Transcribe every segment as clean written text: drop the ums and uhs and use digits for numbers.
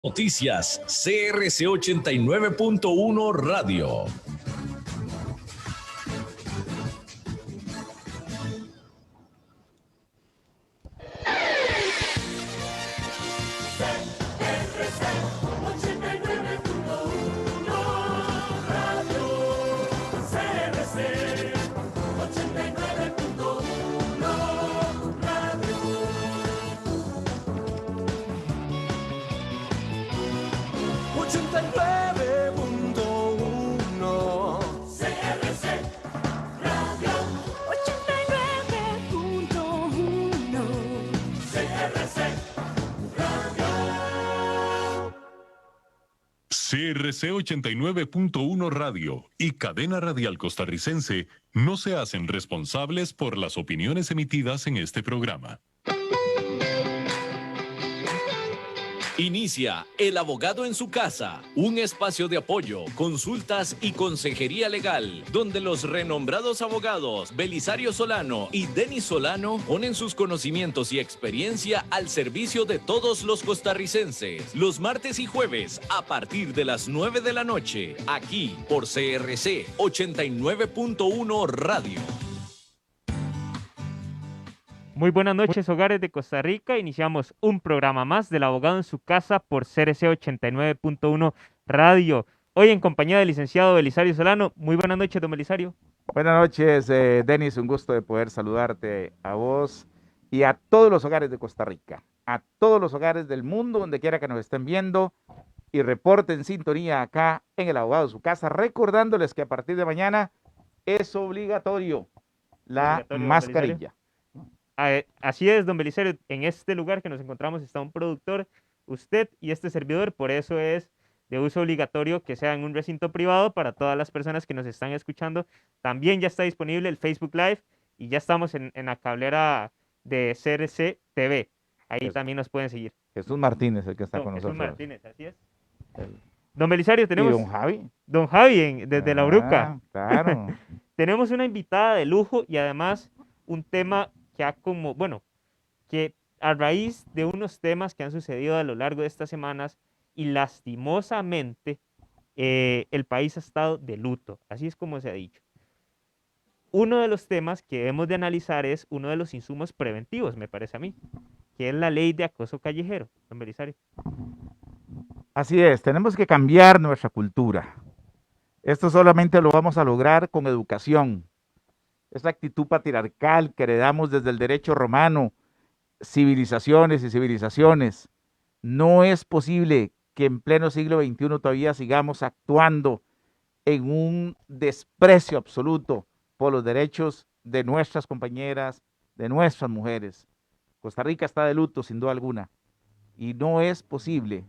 Noticias CRC 89.1 Radio. CRC 89.1 Radio y Cadena Radial Costarricense no se hacen responsables por las opiniones emitidas en este programa. Inicia El Abogado en su Casa, un espacio de apoyo, consultas y consejería legal, donde los renombrados abogados Belisario Solano y Denis Solano ponen sus conocimientos y experiencia al servicio de todos los costarricenses. Los martes y jueves a partir de las 9 de la noche, aquí por CRC 89.1 Radio. Muy buenas noches, hogares de Costa Rica. Iniciamos un programa más del Abogado en su Casa por CRC 89.1 Radio. Hoy en compañía del licenciado Belisario Solano. Muy buenas noches, don Belisario. Buenas noches, Denis. Un gusto de poder saludarte a vos y a todos los hogares de Costa Rica, a todos los hogares del mundo, donde quiera que nos estén viendo, y reporten sintonía acá en el Abogado en su Casa, recordándoles que a partir de mañana es obligatorio la mascarilla. Así es, don Belisario. En este lugar que nos encontramos está un productor, usted y este servidor, por eso es de uso obligatorio que sea en un recinto privado para todas las personas que nos están escuchando. También ya está disponible el Facebook Live y ya estamos en la cablera de CRC TV. Ahí también nos pueden seguir. Jesús Martínez, el que está con nosotros. Jesús Martínez, así es. Don Belisario, tenemos... ¿Y don Javi? Don Javi, desde La Bruca. Claro. Tenemos una invitada de lujo y además un tema que a raíz de unos temas que han sucedido a lo largo de estas semanas y lastimosamente el país ha estado de luto, así es como se ha dicho. Uno de los temas que debemos de analizar es uno de los insumos preventivos, me parece a mí, que es la ley de acoso callejero, don Belisario. Así es, tenemos que cambiar nuestra cultura. Esto solamente lo vamos a lograr con educación. Esa actitud patriarcal que heredamos desde el derecho romano, civilizaciones y civilizaciones. No es posible que en pleno siglo XXI todavía sigamos actuando en un desprecio absoluto por los derechos de nuestras compañeras, de nuestras mujeres. Costa Rica está de luto, sin duda alguna, y no es posible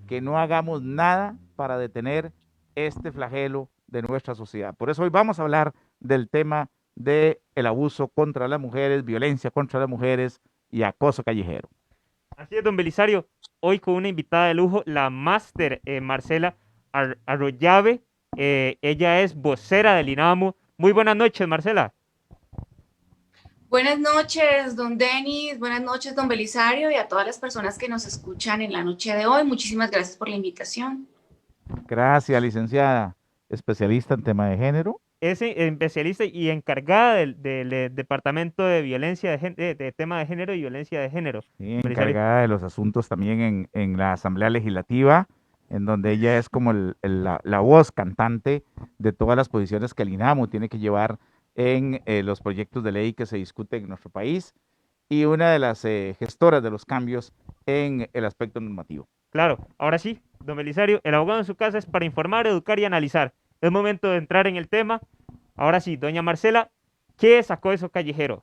que no hagamos nada para detener este flagelo de nuestra sociedad. Por eso hoy vamos a hablar del tema del abuso contra las mujeres, violencia contra las mujeres y acoso callejero. Así es, don Belisario. Hoy con una invitada de lujo, la máster Marcela Arroyave. Ella es vocera del INAMU. Muy buenas noches, Marcela. Buenas noches, don Denis. Buenas noches, don Belisario, y a todas las personas que nos escuchan en la noche de hoy. Muchísimas gracias por la invitación. Gracias, licenciada. Especialista en tema de género. Es especialista y encargada del Departamento de Violencia de tema de género y violencia de género. Sí, encargada de los asuntos también en la Asamblea Legislativa, en donde ella es como la voz cantante de todas las posiciones que el INAMU tiene que llevar en los proyectos de ley que se discuten en nuestro país, y una de las gestoras de los cambios en el aspecto normativo. Claro, ahora sí, don Belisario, el abogado en su casa es para informar, educar y analizar. Es momento de entrar en el tema. Ahora sí, doña Marcela, ¿qué es acoso callejero?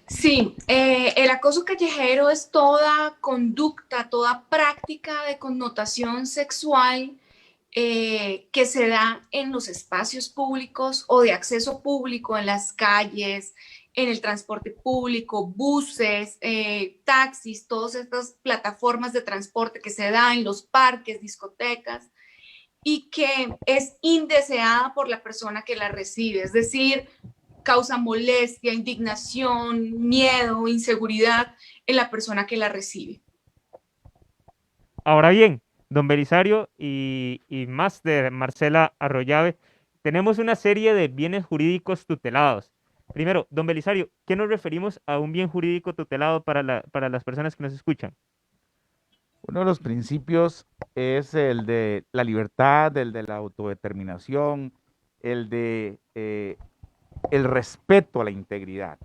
Sí, el acoso callejero es toda conducta, toda práctica de connotación sexual que se da en los espacios públicos o de acceso público, en las calles, en el transporte público, buses, taxis, todas estas plataformas de transporte que se da en los parques, discotecas, y que es indeseada por la persona que la recibe, es decir, causa molestia, indignación, miedo, inseguridad en la persona que la recibe. Ahora bien, don Belisario y máster Marcela Arroyave, tenemos una serie de bienes jurídicos tutelados. Primero, don Belisario, ¿qué nos referimos a un bien jurídico tutelado para las personas que nos escuchan? Uno de los principios es el de la libertad, el de la autodeterminación, el de el respeto a la integridad.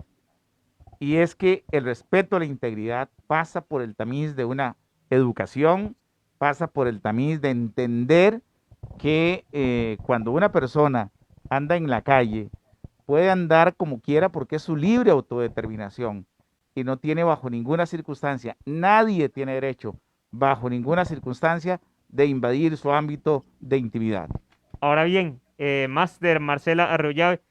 Y es que el respeto a la integridad pasa por el tamiz de una educación, pasa por el tamiz de entender que cuando una persona anda en la calle, puede andar como quiera porque es su libre autodeterminación y no tiene bajo ninguna circunstancia, nadie tiene derecho bajo ninguna circunstancia de invadir su ámbito de intimidad. Ahora bien, máster Marcela Arroyave,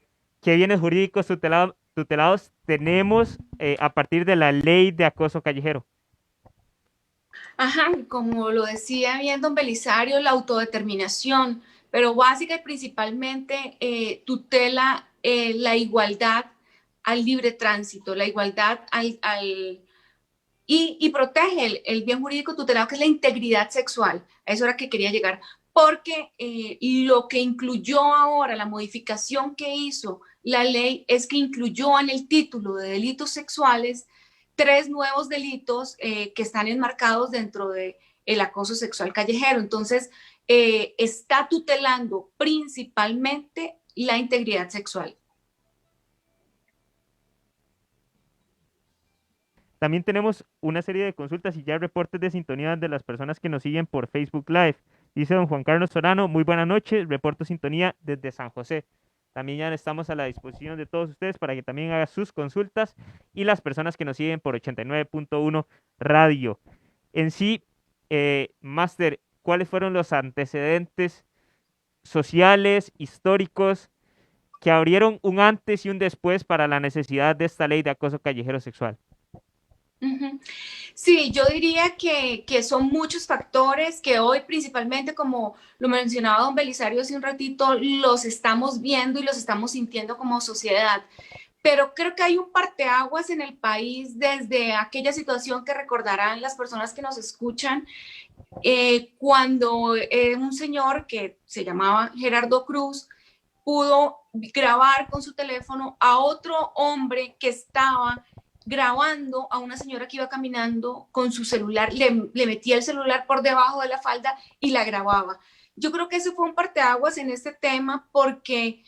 ¿qué bienes jurídicos tutelados tenemos a partir de la ley de acoso callejero? Ajá, como lo decía bien don Belisario, la autodeterminación, pero básica y principalmente tutela la igualdad al libre tránsito, la igualdad y protege el bien jurídico tutelado, que es la integridad sexual. A eso era que quería llegar, porque lo que incluyó ahora, la modificación que hizo la ley, es que incluyó en el título de delitos sexuales 3 nuevos delitos que están enmarcados dentro de el acoso sexual callejero. Entonces, está tutelando principalmente la integridad sexual. También tenemos una serie de consultas y ya reportes de sintonía de las personas que nos siguen por Facebook Live. Dice don Juan Carlos Sorano, muy buenas noches, reporto sintonía desde San José. También ya estamos a la disposición de todos ustedes para que también hagan sus consultas y las personas que nos siguen por 89.1 Radio. En sí, máster, ¿cuáles fueron los antecedentes sociales, históricos, que abrieron un antes y un después para la necesidad de esta ley de acoso callejero sexual? Sí, yo diría que son muchos factores que hoy principalmente, como lo mencionaba don Belisario hace un ratito, los estamos viendo y los estamos sintiendo como sociedad. Pero creo que hay un parteaguas en el país desde aquella situación que recordarán las personas que nos escuchan, cuando un señor que se llamaba Gerardo Cruz pudo grabar con su teléfono a otro hombre que estaba grabando a una señora que iba caminando con su celular, le metía el celular por debajo de la falda y la grababa. Yo creo que ese fue un parteaguas en este tema porque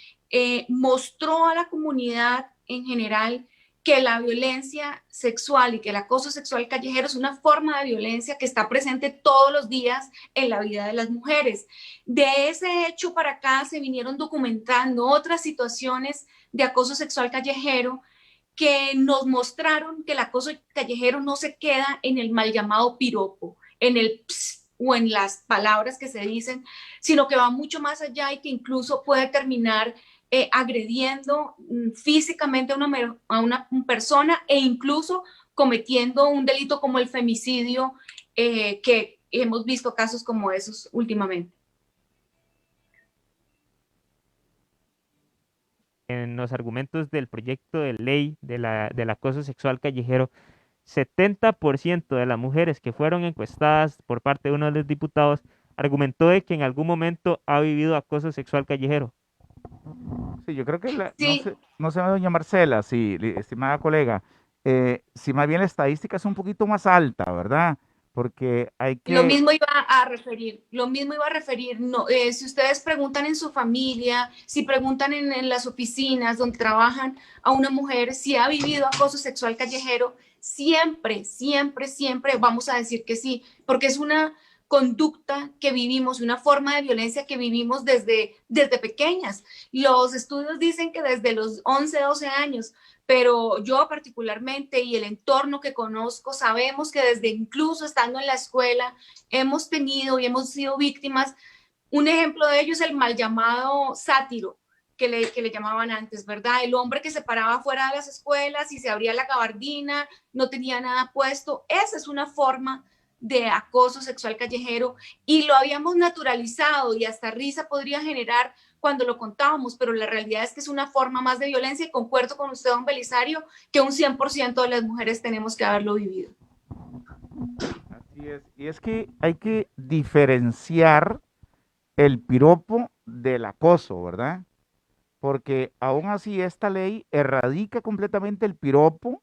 mostró a la comunidad en general que la violencia sexual y que el acoso sexual callejero es una forma de violencia que está presente todos los días en la vida de las mujeres. De ese hecho para acá se vinieron documentando otras situaciones de acoso sexual callejero que nos mostraron que el acoso callejero no se queda en el mal llamado piropo, en el ps o en las palabras que se dicen, sino que va mucho más allá y que incluso puede terminar agrediendo físicamente a una persona e incluso cometiendo un delito como el femicidio, que hemos visto casos como esos últimamente. En los argumentos del proyecto de ley del acoso sexual callejero, 70% de las mujeres que fueron encuestadas por parte de uno de los diputados argumentó de que en algún momento ha vivido acoso sexual callejero. Sí, yo creo que Sí. no sé, doña Marcela, sí, estimada colega, si más bien la estadística es un poquito más alta, ¿verdad? Porque hay Lo que, mismo iba a referir, no, si ustedes preguntan en su familia, si preguntan en las oficinas donde trabajan a una mujer si ha vivido acoso sexual callejero, siempre, siempre, siempre vamos a decir que sí, porque es una conducta que vivimos, una forma de violencia que vivimos desde pequeñas. Los estudios dicen que desde los 11, 12 años, pero yo particularmente y el entorno que conozco sabemos que desde incluso estando en la escuela hemos tenido y hemos sido víctimas. Un ejemplo de ello es el mal llamado sátiro, que le llamaban antes, ¿verdad? El hombre que se paraba fuera de las escuelas y se abría la gabardina, no tenía nada puesto. Esa es una forma de acoso sexual callejero y lo habíamos naturalizado y hasta risa podría generar cuando lo contábamos, pero la realidad es que es una forma más de violencia y concuerdo con usted, don Belisario, que un 100% de las mujeres tenemos que haberlo vivido. así Y es que hay que diferenciar el piropo del acoso, ¿verdad? Porque aún así esta ley erradica completamente el piropo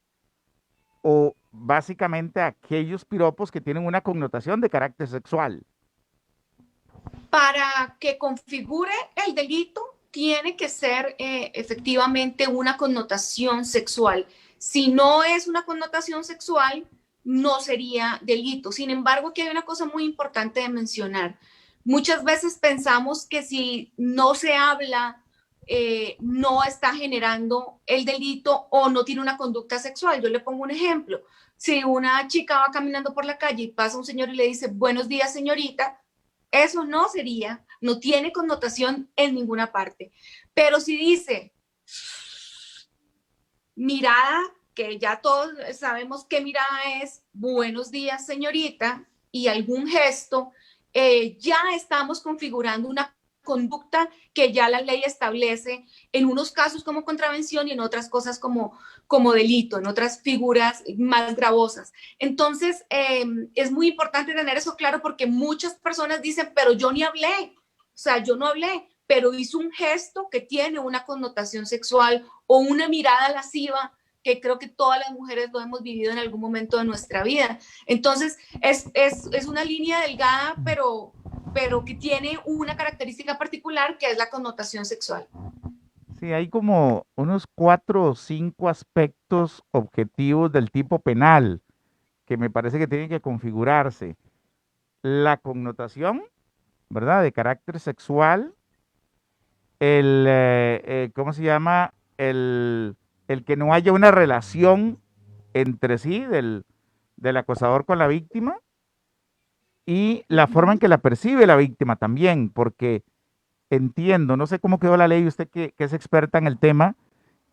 o básicamente aquellos piropos que tienen una connotación de carácter sexual. Para que configure el delito, tiene que ser efectivamente una connotación sexual. Si no es una connotación sexual, no sería delito. Sin embargo, aquí hay una cosa muy importante de mencionar. Muchas veces pensamos que si no se habla, no está generando el delito o no tiene una conducta sexual. Yo le pongo un ejemplo. Si una chica va caminando por la calle y pasa un señor y le dice, buenos días, señorita, eso no sería, no tiene connotación en ninguna parte. Pero si dice mirada, que ya todos sabemos qué mirada es, buenos días, señorita, y algún gesto, ya estamos configurando una conducta que ya la ley establece en unos casos como contravención y en otras cosas como delito, en otras figuras más gravosas. Entonces, es muy importante tener eso claro porque muchas personas dicen, pero yo ni hablé, o sea, yo no hablé, pero hizo un gesto que tiene una connotación sexual o una mirada lasciva que creo que todas las mujeres lo hemos vivido en algún momento de nuestra vida. Entonces, es una línea delgada, pero que tiene una característica particular que es la connotación sexual. Sí, hay como unos 4 o 5 aspectos objetivos del tipo penal que me parece que tienen que configurarse. La connotación, ¿verdad? De carácter sexual, ¿cómo se llama? El que no haya una relación entre sí del acosador con la víctima y la forma en que la percibe la víctima también, porque entiendo, no sé cómo quedó la ley, usted que es experta en el tema,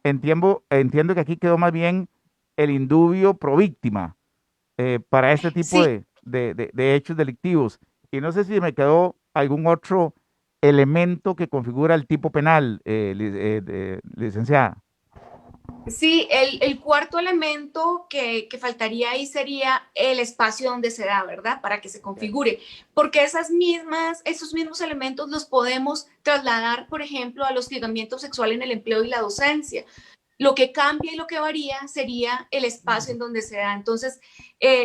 entiendo que aquí quedó más bien el indubio pro víctima para este tipo Sí, de hechos delictivos. Y no sé si me quedó algún otro elemento que configura el tipo penal, licenciada. sí, el cuarto elemento que faltaría ahí sería el espacio donde se da, ¿verdad? Para que se configure, porque esos mismos elementos los podemos trasladar, por ejemplo, al hostigamiento sexual en el empleo y la docencia. Lo que cambia y lo que varía sería el espacio en donde se da. Entonces,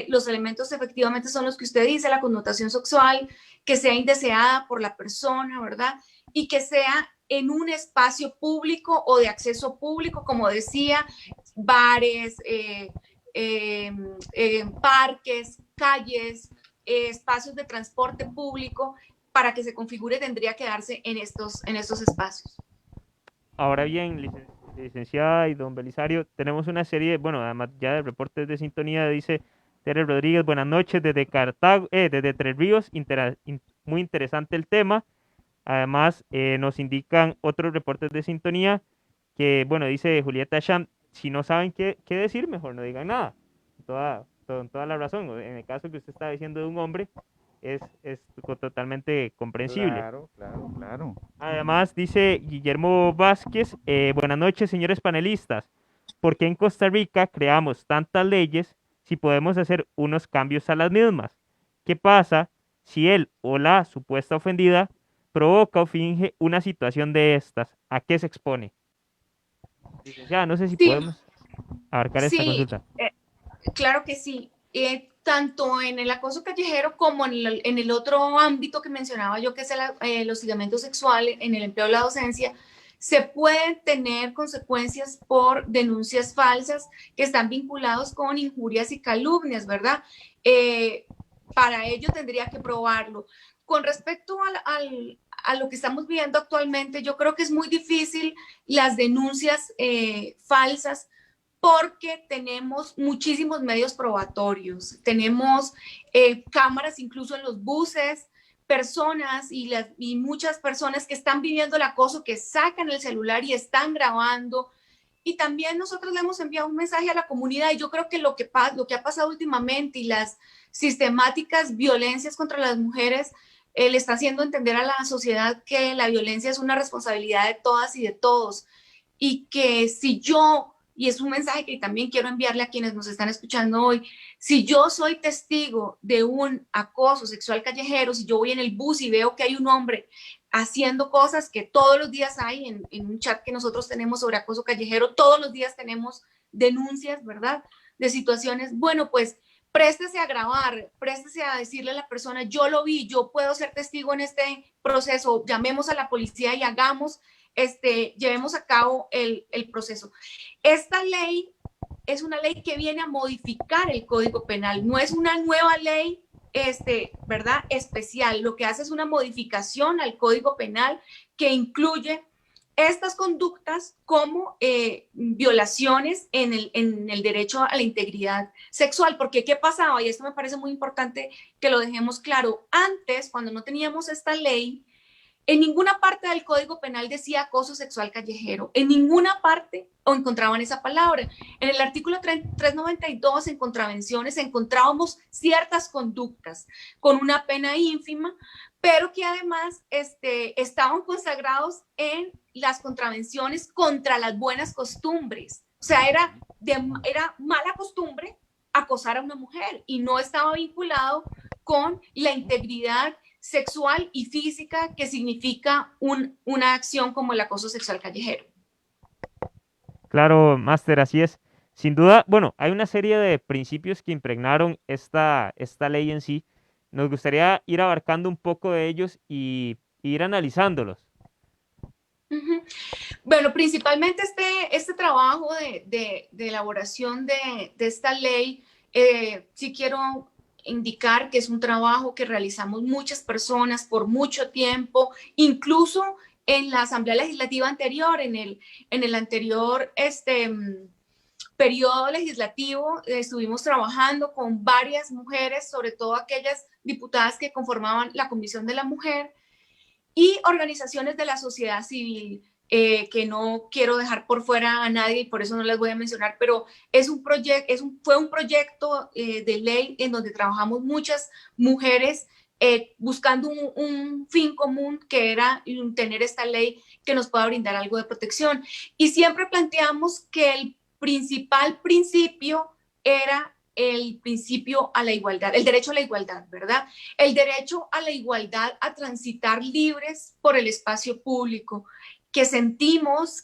los elementos efectivamente son los que usted dice, la connotación sexual, que sea indeseada por la persona, ¿verdad? Y que sea en un espacio público o de acceso público, como decía, bares, parques, calles, espacios de transporte público, para que se configure tendría que darse en estos espacios. Ahora bien, licenciada y don Belisario, tenemos una serie, bueno, además ya de reportes de sintonía, dice Tere Rodríguez, buenas noches desde Cartago, desde Tres Ríos, muy interesante el tema. Además, nos indican otros reportes de sintonía que, bueno, dice Julieta Sham, si no saben qué decir, mejor no digan nada. Toda la razón. En el caso que usted está diciendo de un hombre, es totalmente comprensible. Claro, claro, claro. Además, dice Guillermo Vázquez, buenas noches, señores panelistas. ¿Por qué en Costa Rica creamos tantas leyes si podemos hacer unos cambios a las mismas? ¿Qué pasa si él o la supuesta ofendida provoca o finge una situación de estas? ¿A qué se expone? Licenciada, no sé si Sí, podemos abarcar esta sí, consulta. claro que sí. Tanto en el acoso callejero como en el otro ámbito que mencionaba yo, que es el hostigamiento sexual en el empleo de la docencia, se pueden tener consecuencias por denuncias falsas que están vinculados con injurias y calumnias, ¿verdad? Para ello tendría que probarlo. Con respecto a lo que estamos viendo actualmente, yo creo que es muy difícil las denuncias falsas porque tenemos muchísimos medios probatorios, tenemos cámaras incluso en los buses, personas y muchas personas que están viviendo el acoso, que sacan el celular y están grabando. Y también nosotros le hemos enviado un mensaje a la comunidad y yo creo que lo que ha pasado últimamente y las sistemáticas violencias contra las mujeres le está haciendo entender a la sociedad que la violencia es una responsabilidad de todas y de todos y que si yo y es un mensaje que también quiero enviarle a quienes nos están escuchando hoy, si yo soy testigo de un acoso sexual callejero, si yo voy en el bus y veo que hay un hombre haciendo cosas que todos los días hay en un chat que nosotros tenemos sobre acoso callejero, todos los días tenemos denuncias, ¿verdad? De situaciones, bueno, pues préstese a grabar, préstese a decirle a la persona, yo lo vi, yo puedo ser testigo en este proceso, llamemos a la policía y hagamos, llevemos a cabo el proceso. Esta ley es una ley que viene a modificar el Código Penal, no es una nueva ley, ¿verdad? Especial, lo que hace es una modificación al Código Penal que incluye estas conductas como violaciones en el derecho a la integridad sexual, porque ¿qué pasaba? Y esto me parece muy importante que lo dejemos claro. Antes, cuando no teníamos esta ley, en ninguna parte del Código Penal decía acoso sexual callejero, en ninguna parte o encontraban esa palabra. En el artículo 392, en contravenciones, encontrábamos ciertas conductas con una pena ínfima, pero que además estaban consagrados en las contravenciones contra las buenas costumbres. O sea, era mala costumbre acosar a una mujer y no estaba vinculado con la integridad sexual y física que significa una acción como el acoso sexual callejero. Claro, Máster, así es. Sin duda, bueno, hay una serie de principios que impregnaron esta ley en sí. Nos gustaría ir abarcando un poco de ellos y ir analizándolos. Uh-huh. Bueno, principalmente este trabajo de elaboración de esta ley, sí quiero indicar que es un trabajo que realizamos muchas personas por mucho tiempo, incluso en la Asamblea Legislativa anterior, en el anterior periodo legislativo, estuvimos trabajando con varias mujeres, sobre todo aquellas diputadas que conformaban la Comisión de la Mujer y organizaciones de la sociedad civil, que no quiero dejar por fuera a nadie y por eso no les voy a mencionar, pero fue un proyecto de ley en donde trabajamos muchas mujeres buscando un fin común, que era tener esta ley que nos pueda brindar algo de protección. Y siempre planteamos que el principal principio era el principio a la igualdad, el derecho a la igualdad, ¿verdad? El derecho a la igualdad a transitar libres por el espacio público, que sentimos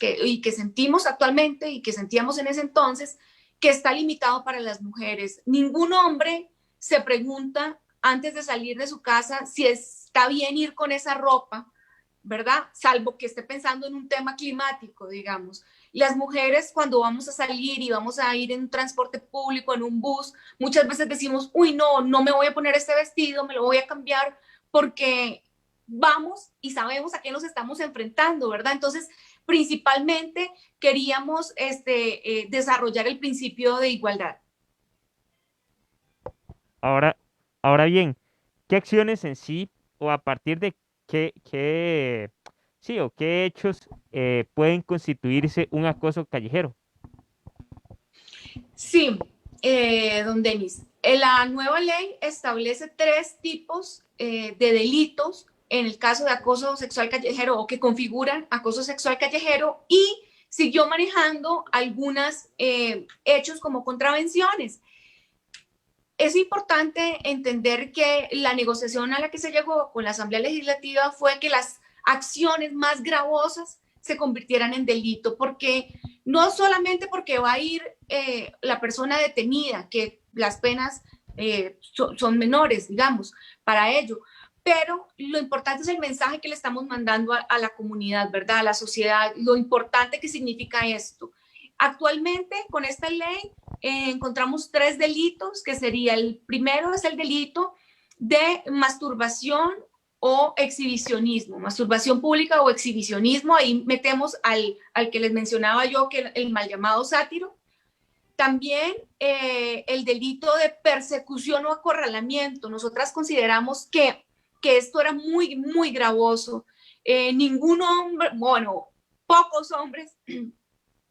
actualmente y que sentíamos en ese entonces que está limitado para las mujeres. Ningún hombre se pregunta antes de salir de su casa si está bien ir con esa ropa, ¿verdad? Salvo que esté pensando en un tema climático, digamos. Las mujeres, cuando vamos a salir y vamos a ir en un transporte público, en un bus, muchas veces decimos, uy, no me voy a poner este vestido, me lo voy a cambiar porque vamos y sabemos a qué nos estamos enfrentando, ¿verdad? Entonces, principalmente queríamos desarrollar el principio de igualdad. Ahora bien, ¿qué acciones en sí o a partir de qué hechos pueden constituirse un acoso callejero? Sí, don Denis, la nueva ley establece 3 tipos de delitos en el caso de acoso sexual callejero o que configuran acoso sexual callejero y siguió manejando algunos hechos como contravenciones. Es importante entender que la negociación a la que se llegó con la Asamblea Legislativa fue que las acciones más gravosas se convirtieran en delito, porque no solamente porque va a ir la persona detenida, que las penas son menores, digamos, para ello, pero lo importante es el mensaje que le estamos mandando a la comunidad, ¿verdad? A la sociedad, lo importante que significa esto. Actualmente, con esta ley, encontramos 3 delitos, que sería el primero es el delito de masturbación o exhibicionismo, masturbación pública o exhibicionismo, ahí metemos al que les mencionaba yo, que el mal llamado sátiro. También el delito de persecución o acorralamiento. Nosotras consideramos que esto era muy, muy gravoso. Ningún hombre, bueno, pocos hombres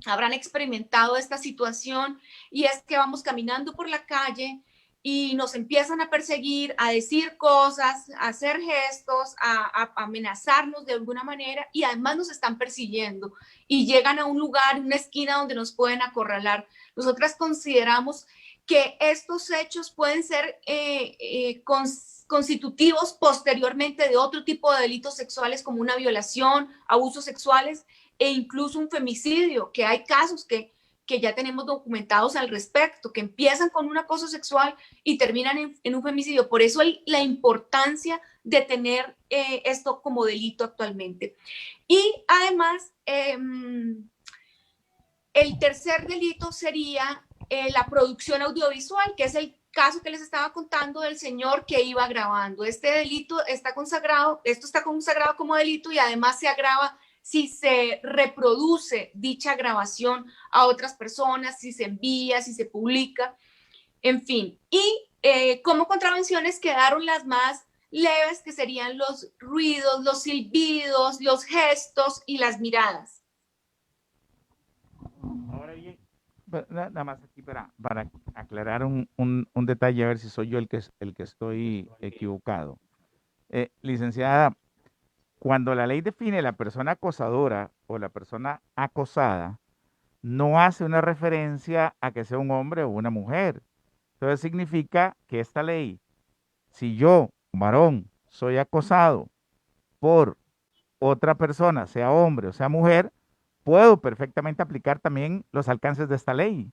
habrán experimentado esta situación, y es que vamos caminando por la calle y nos empiezan a perseguir, a decir cosas, a hacer gestos, a amenazarnos de alguna manera y además nos están persiguiendo y llegan a un lugar, una esquina donde nos pueden acorralar. Nosotras consideramos que estos hechos pueden ser constitutivos posteriormente de otro tipo de delitos sexuales como una violación, abusos sexuales e incluso un femicidio, que hay casos que ya tenemos documentados al respecto, que empiezan con un acoso sexual y terminan en un femicidio. Por eso la importancia de tener esto como delito actualmente. Y además, el tercer delito sería la producción audiovisual, que es el caso que les estaba contando del señor que iba grabando. Este delito está consagrado, esto está consagrado como delito y además se agrava si se reproduce dicha grabación a otras personas, si se envía, si se publica, en fin. Y como contravenciones quedaron las más leves, que serían los ruidos, los silbidos, los gestos y las miradas. Ahora bien, Nada más aquí para aclarar un detalle, a ver si soy yo el que estoy equivocado. Licenciada, cuando la ley define la persona acosadora o la persona acosada, no hace una referencia a que sea un hombre o una mujer. Entonces significa que esta ley, si yo, varón, soy acosado por otra persona, sea hombre o sea mujer, puedo perfectamente aplicar también los alcances de esta ley.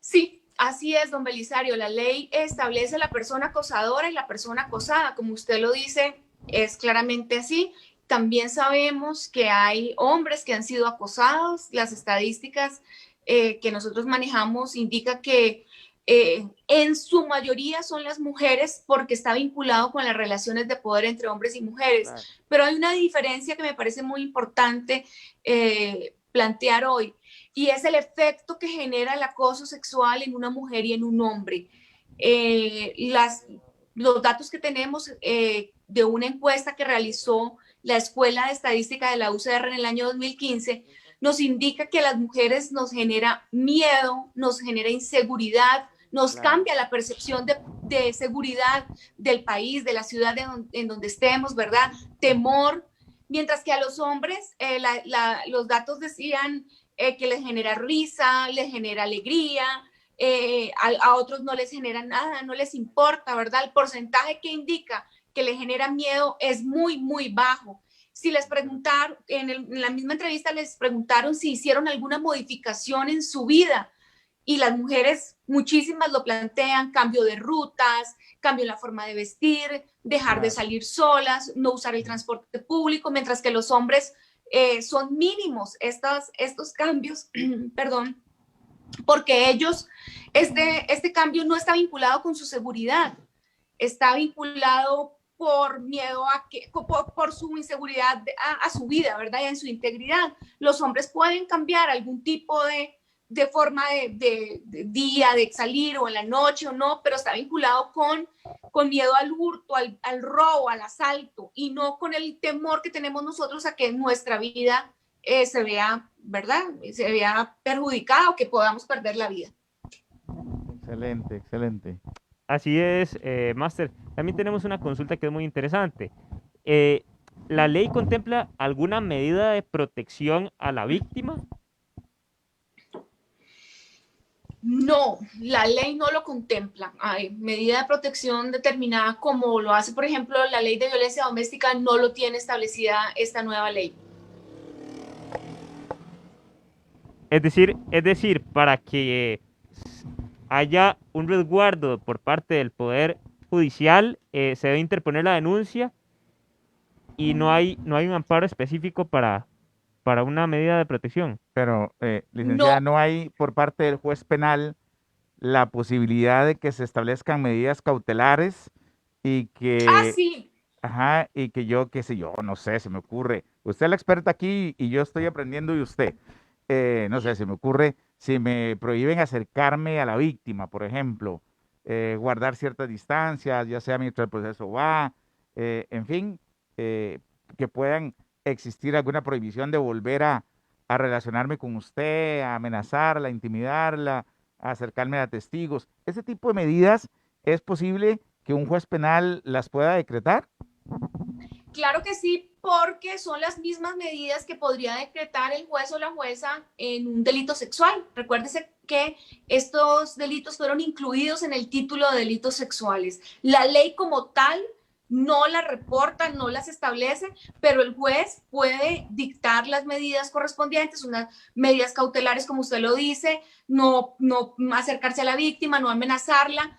Sí, así es, don Belisario. La ley establece la persona acosadora y la persona acosada. Como usted lo dice, es claramente así. También sabemos que hay hombres que han sido acosados. Las estadísticas que nosotros manejamos indican que en su mayoría son las mujeres porque está vinculado con las relaciones de poder entre hombres y mujeres. Claro. Pero hay una diferencia que me parece muy importante plantear hoy y es el efecto que genera el acoso sexual en una mujer y en un hombre. Los datos que tenemos de una encuesta que realizó la Escuela de Estadística de la UCR en el año 2015 nos indica que a las mujeres nos genera miedo, nos genera inseguridad, nos cambia la percepción de seguridad del país, de la ciudad en donde estemos, ¿verdad? Temor, mientras que a los hombres los datos decían que les genera risa, les genera alegría, a otros no les genera nada, no les importa, ¿verdad? El porcentaje que indica que les genera miedo es muy, muy bajo. Si les preguntaron, en la misma entrevista les preguntaron si hicieron alguna modificación en su vida y las mujeres, muchísimas lo plantean, cambio de rutas, cambio en la forma de vestir, dejar de salir solas, no usar el transporte público, mientras que los hombres son mínimos estos cambios, perdón, porque ellos, este cambio no está vinculado con su seguridad, está vinculado por miedo por su inseguridad a su vida, ¿verdad? Y en su integridad. Los hombres pueden cambiar algún tipo de forma de día, de salir o en la noche o no, pero está vinculado con miedo al hurto, al robo, al asalto y no con el temor que tenemos nosotros a que nuestra vida se vea, ¿verdad? Se vea perjudicada o que podamos perder la vida. Excelente, excelente. así es, Máster. También tenemos una consulta que es muy interesante. ¿La ley contempla alguna medida de protección a la víctima? No, la ley no lo contempla. Hay medida de protección determinada como lo hace, por ejemplo, la ley de violencia doméstica, no lo tiene establecida esta nueva ley. Es decir, para que haya un resguardo por parte del Poder Judicial, se debe interponer la denuncia y no hay un amparo específico para una medida de protección. Pero, licenciada, No, ¿no hay por parte del juez penal la posibilidad de que se establezcan medidas cautelares y que, sí, ajá, y que yo, qué sé yo, no sé, se me ocurre, usted es la experta aquí y yo estoy aprendiendo de usted, no sé, se me ocurre, si me prohíben acercarme a la víctima, por ejemplo, guardar ciertas distancias, ya sea mientras el proceso va, en fin, que puedan existir alguna prohibición de volver a relacionarme con usted, a amenazarla, a intimidarla, a acercarme a testigos. ¿Ese tipo de medidas es posible que un juez penal las pueda decretar? Claro que sí, porque son las mismas medidas que podría decretar el juez o la jueza en un delito sexual. Recuérdese que estos delitos fueron incluidos en el título de delitos sexuales. La ley como tal no las reporta, no las establece, pero el juez puede dictar las medidas correspondientes, unas medidas cautelares, como usted lo dice, no acercarse a la víctima, no amenazarla,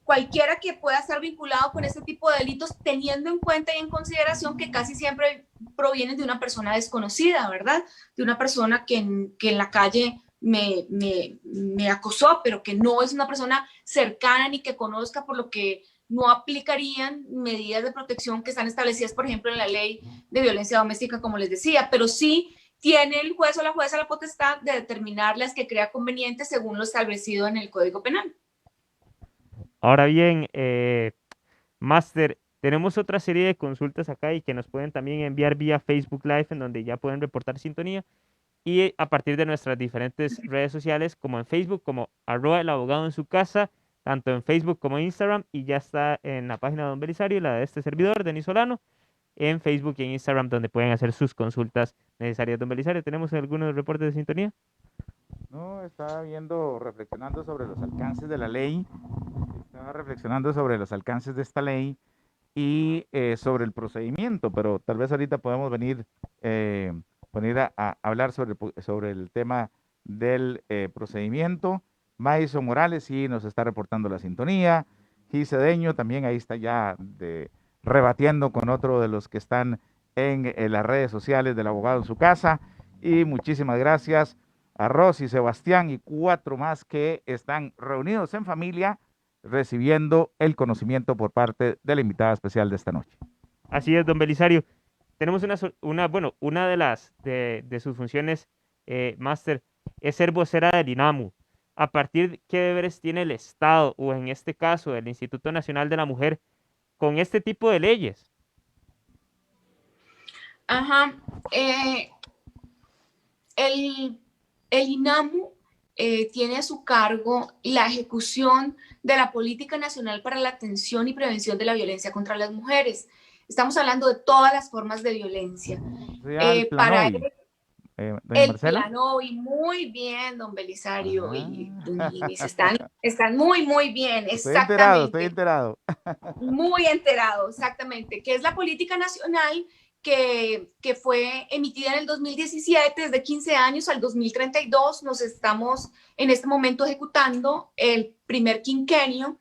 cualquiera que pueda estar vinculado con este tipo de delitos, teniendo en cuenta y en consideración que casi siempre provienen de una persona desconocida, ¿verdad? De una persona que en la calle me acosó, pero que no es una persona cercana ni que conozca, por lo que no aplicarían medidas de protección que están establecidas, por ejemplo, en la ley de violencia doméstica, como les decía, pero sí tiene el juez o la jueza la potestad de determinar las que crea convenientes según lo establecido en el Código Penal. Ahora bien, Máster, tenemos otra serie de consultas acá y que nos pueden también enviar vía Facebook Live, en donde ya pueden reportar sintonía, y a partir de nuestras diferentes redes sociales, como en Facebook, como @elabogado en su casa, tanto en Facebook como en Instagram, y ya está en la página de Don Belisario, la de este servidor, Denis Solano, en Facebook y en Instagram, donde pueden hacer sus consultas necesarias. Don Belisario, ¿tenemos algunos reportes de sintonía? No, estaba viendo, reflexionando sobre los alcances de la ley, estaba reflexionando sobre los alcances de esta ley y sobre el procedimiento, pero tal vez ahorita podemos venir a hablar sobre el tema del procedimiento. Maison Morales sí nos está reportando la sintonía. Gisedeño también ahí está ya rebatiendo con otro de los que están en las redes sociales del abogado en su casa. Y muchísimas gracias a Rosy, Sebastián y 4 más que están reunidos en familia recibiendo el conocimiento por parte de la invitada especial de esta noche. Así es, don Belisario. Tenemos una de sus funciones, máster, es ser vocera del INAMU. ¿A partir de qué deberes tiene el Estado, o en este caso el Instituto Nacional de la Mujer, con este tipo de leyes? Ajá. El INAMU tiene a su cargo la ejecución de la Política Nacional para la Atención y Prevención de la Violencia contra las Mujeres. Estamos hablando de todas las formas de violencia. El Para Planovi, doña el Marcela. Planovi, muy bien, don Belisario y don Ah. Inis, están muy, muy bien, Estoy enterado, exactamente. estoy enterado. Muy enterado, exactamente, que es la política nacional que fue emitida en el 2017, desde 15 años al 2032, nos estamos en este momento ejecutando el primer quinquenio,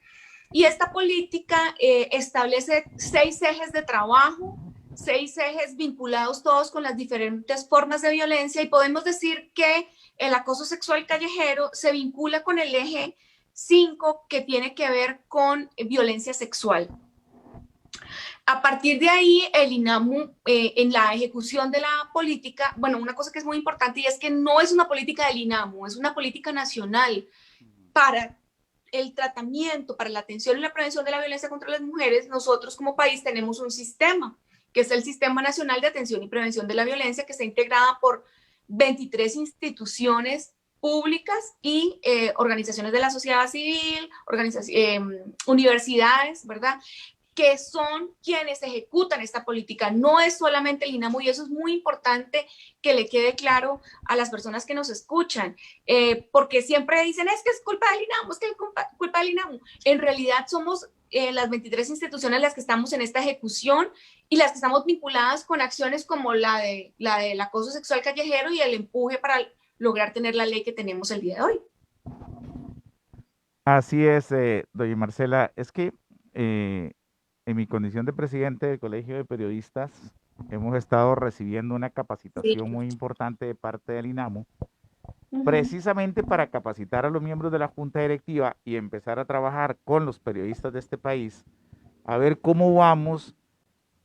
y esta política establece 6 ejes de trabajo, 6 ejes vinculados todos con las diferentes formas de violencia, y podemos decir que el acoso sexual callejero se vincula con el eje 5, que tiene que ver con violencia sexual. A partir de ahí, el INAMU, en la ejecución de la política, bueno, una cosa que es muy importante, y es que no es una política del INAMU, es una política nacional para el tratamiento, para la atención y la prevención de la violencia contra las mujeres. Nosotros como país tenemos un sistema, que es el Sistema Nacional de Atención y Prevención de la Violencia, que está integrada por 23 instituciones públicas y organizaciones de la sociedad civil, universidades, ¿verdad?, que son quienes ejecutan esta política. No es solamente el INAMU, y eso es muy importante que le quede claro a las personas que nos escuchan, porque siempre dicen, es que es culpa del INAMU, es que es culpa del INAMU. En realidad somos las 23 instituciones las que estamos en esta ejecución, y las que estamos vinculadas con acciones como la del acoso sexual callejero y el empuje para lograr tener la ley que tenemos el día de hoy. Así es, doña Marcela. Es que en mi condición de presidente del Colegio de Periodistas, hemos estado recibiendo una capacitación muy importante de parte del INAMU, precisamente para capacitar a los miembros de la Junta Directiva y empezar a trabajar con los periodistas de este país, a ver cómo vamos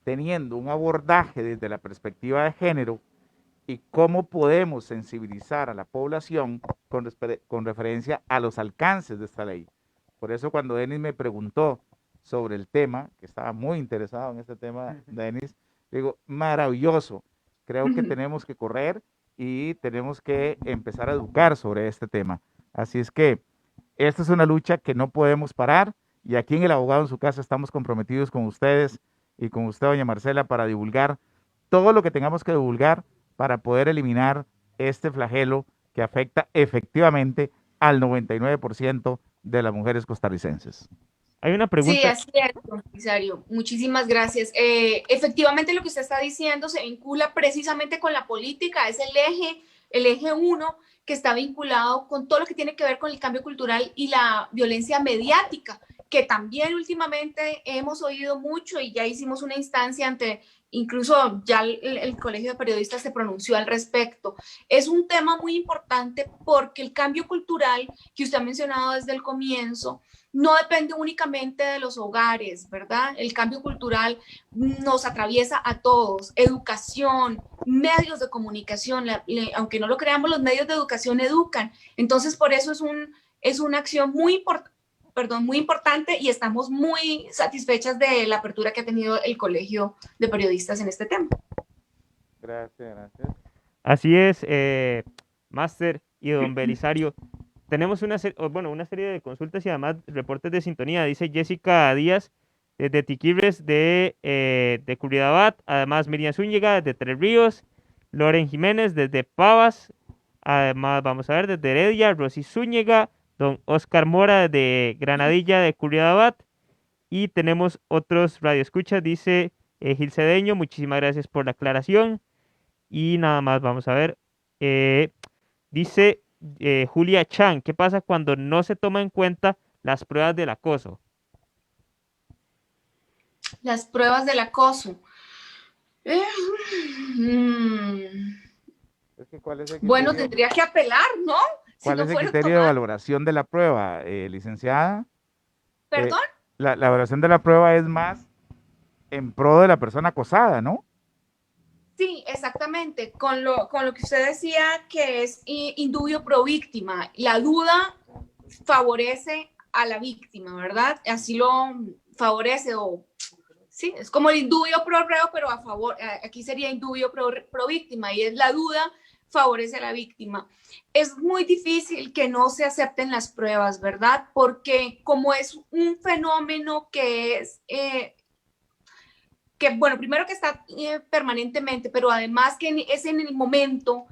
teniendo un abordaje desde la perspectiva de género y cómo podemos sensibilizar a la población con referencia a los alcances de esta ley. Por eso cuando Denis me preguntó sobre el tema, que estaba muy interesado en este tema, Denis, digo, maravilloso, creo que tenemos que correr y tenemos que empezar a educar sobre este tema. Así es que Esta es una lucha que no podemos parar y aquí en El Abogado en su Casa estamos comprometidos con ustedes y con usted, doña Marcela, para divulgar todo lo que tengamos que divulgar para poder eliminar este flagelo que afecta efectivamente al 99% de las mujeres costarricenses. Hay una Sí, pregunta. así es, comisario. Muchísimas gracias. Efectivamente, lo que usted está diciendo se vincula precisamente con la política, es el eje uno que está vinculado con todo lo que tiene que ver con el cambio cultural y la violencia mediática, que también últimamente hemos oído mucho y ya hicimos una instancia ante, incluso ya el Colegio de Periodistas se pronunció al respecto. Es un tema muy importante porque el cambio cultural que usted ha mencionado desde el comienzo no depende únicamente de los hogares, ¿verdad? El cambio cultural nos atraviesa a todos. Educación, medios de comunicación, aunque no lo creamos, los medios de educación educan. Entonces, por eso es una acción muy importante y estamos muy satisfechas de la apertura que ha tenido el Colegio de Periodistas en este tema. Gracias, gracias. Así es, Máster y don Belisario. Tenemos una serie de consultas y además reportes de sintonía. Dice Jessica Díaz desde Tiquirres de Curridabat. Además Miriam Zúñiga desde Tres Ríos. Loren Jiménez desde Pavas. Además, vamos a ver, desde Heredia. Rosy Zúñiga. Don Oscar Mora desde Granadilla de Curridabat. Y tenemos otros radioescuchas. Dice Gil Cedeño, muchísimas gracias por la aclaración. Y nada más, vamos a ver. Dice Julia Chan, ¿qué pasa cuando no se toma en cuenta las pruebas del acoso? Las pruebas del acoso. Es que, ¿cuál es el Bueno, criterio? tendría que apelar, ¿no? ¿Cuál Si es no el fuera criterio de tomado. valoración de la prueba, licenciada? ¿Perdón? La valoración de la prueba es más en pro de la persona acosada, ¿no? Sí, exactamente. Con lo que usted decía, que es indubio pro víctima. La duda favorece a la víctima, ¿verdad? Así lo favorece o... Sí, es como el indubio pro reo, pero a favor, aquí sería indubio pro víctima y es la duda favorece a la víctima. Es muy difícil que no se acepten las pruebas, ¿verdad? Porque como es un fenómeno que es... que bueno, primero que está permanentemente, pero además que es en el momento,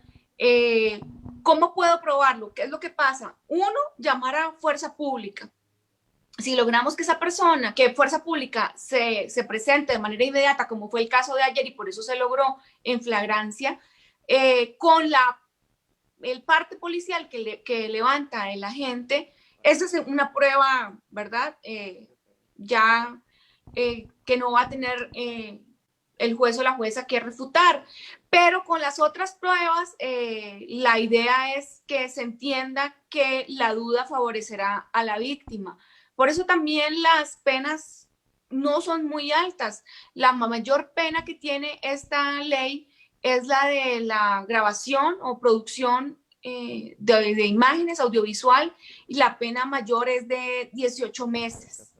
¿cómo puedo probarlo? ¿Qué es lo que pasa? Uno, llamar a fuerza pública. Si logramos que esa persona, que fuerza pública se presente de manera inmediata, como fue el caso de ayer y por eso se logró en flagrancia, con el parte policial que levanta el agente, esa es una prueba, ¿verdad? Ya que no va a tener el juez o la jueza que refutar. Pero con las otras pruebas, la idea es que se entienda que la duda favorecerá a la víctima. Por eso también las penas no son muy altas. La mayor pena que tiene esta ley es la de la grabación o producción de imágenes audiovisual y la pena mayor es de 18 meses.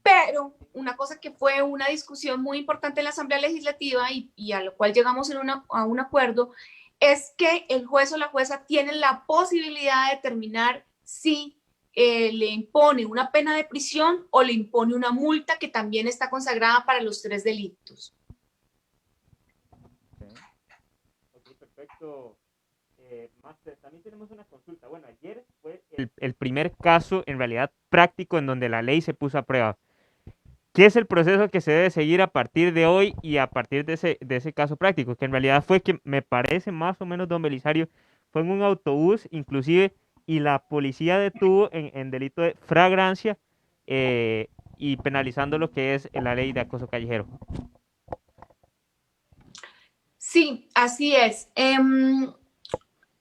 Pero una cosa que fue una discusión muy importante en la Asamblea Legislativa y a lo cual llegamos a un acuerdo es que el juez o la jueza tienen la posibilidad de determinar si le impone una pena de prisión o le impone una multa que también está consagrada para los 3 delitos. Ok, perfecto. Máster, también tenemos una consulta. Bueno, ayer fue el primer caso en realidad práctico en donde la ley se puso a prueba. ¿Qué es el proceso que se debe seguir a partir de hoy y a partir de ese caso práctico? Que en realidad fue que me parece más o menos, don Belisario, fue en un autobús inclusive y la policía detuvo en delito de flagrancia y penalizando lo que es la ley de acoso callejero. Sí, así es.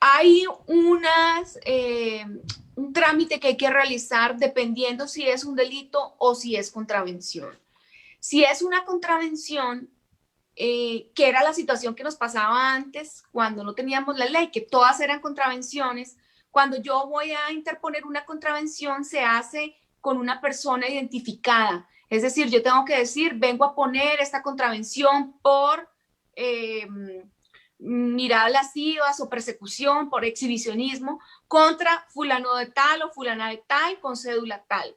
Hay un trámite que hay que realizar dependiendo si es un delito o si es contravención. Si es una contravención, que era la situación que nos pasaba antes cuando no teníamos la ley, que todas eran contravenciones, cuando yo voy a interponer una contravención se hace con una persona identificada. Es decir, yo tengo que decir, vengo a poner esta contravención por miradas lascivas o persecución por exhibicionismo contra fulano de tal o fulana de tal con cédula tal.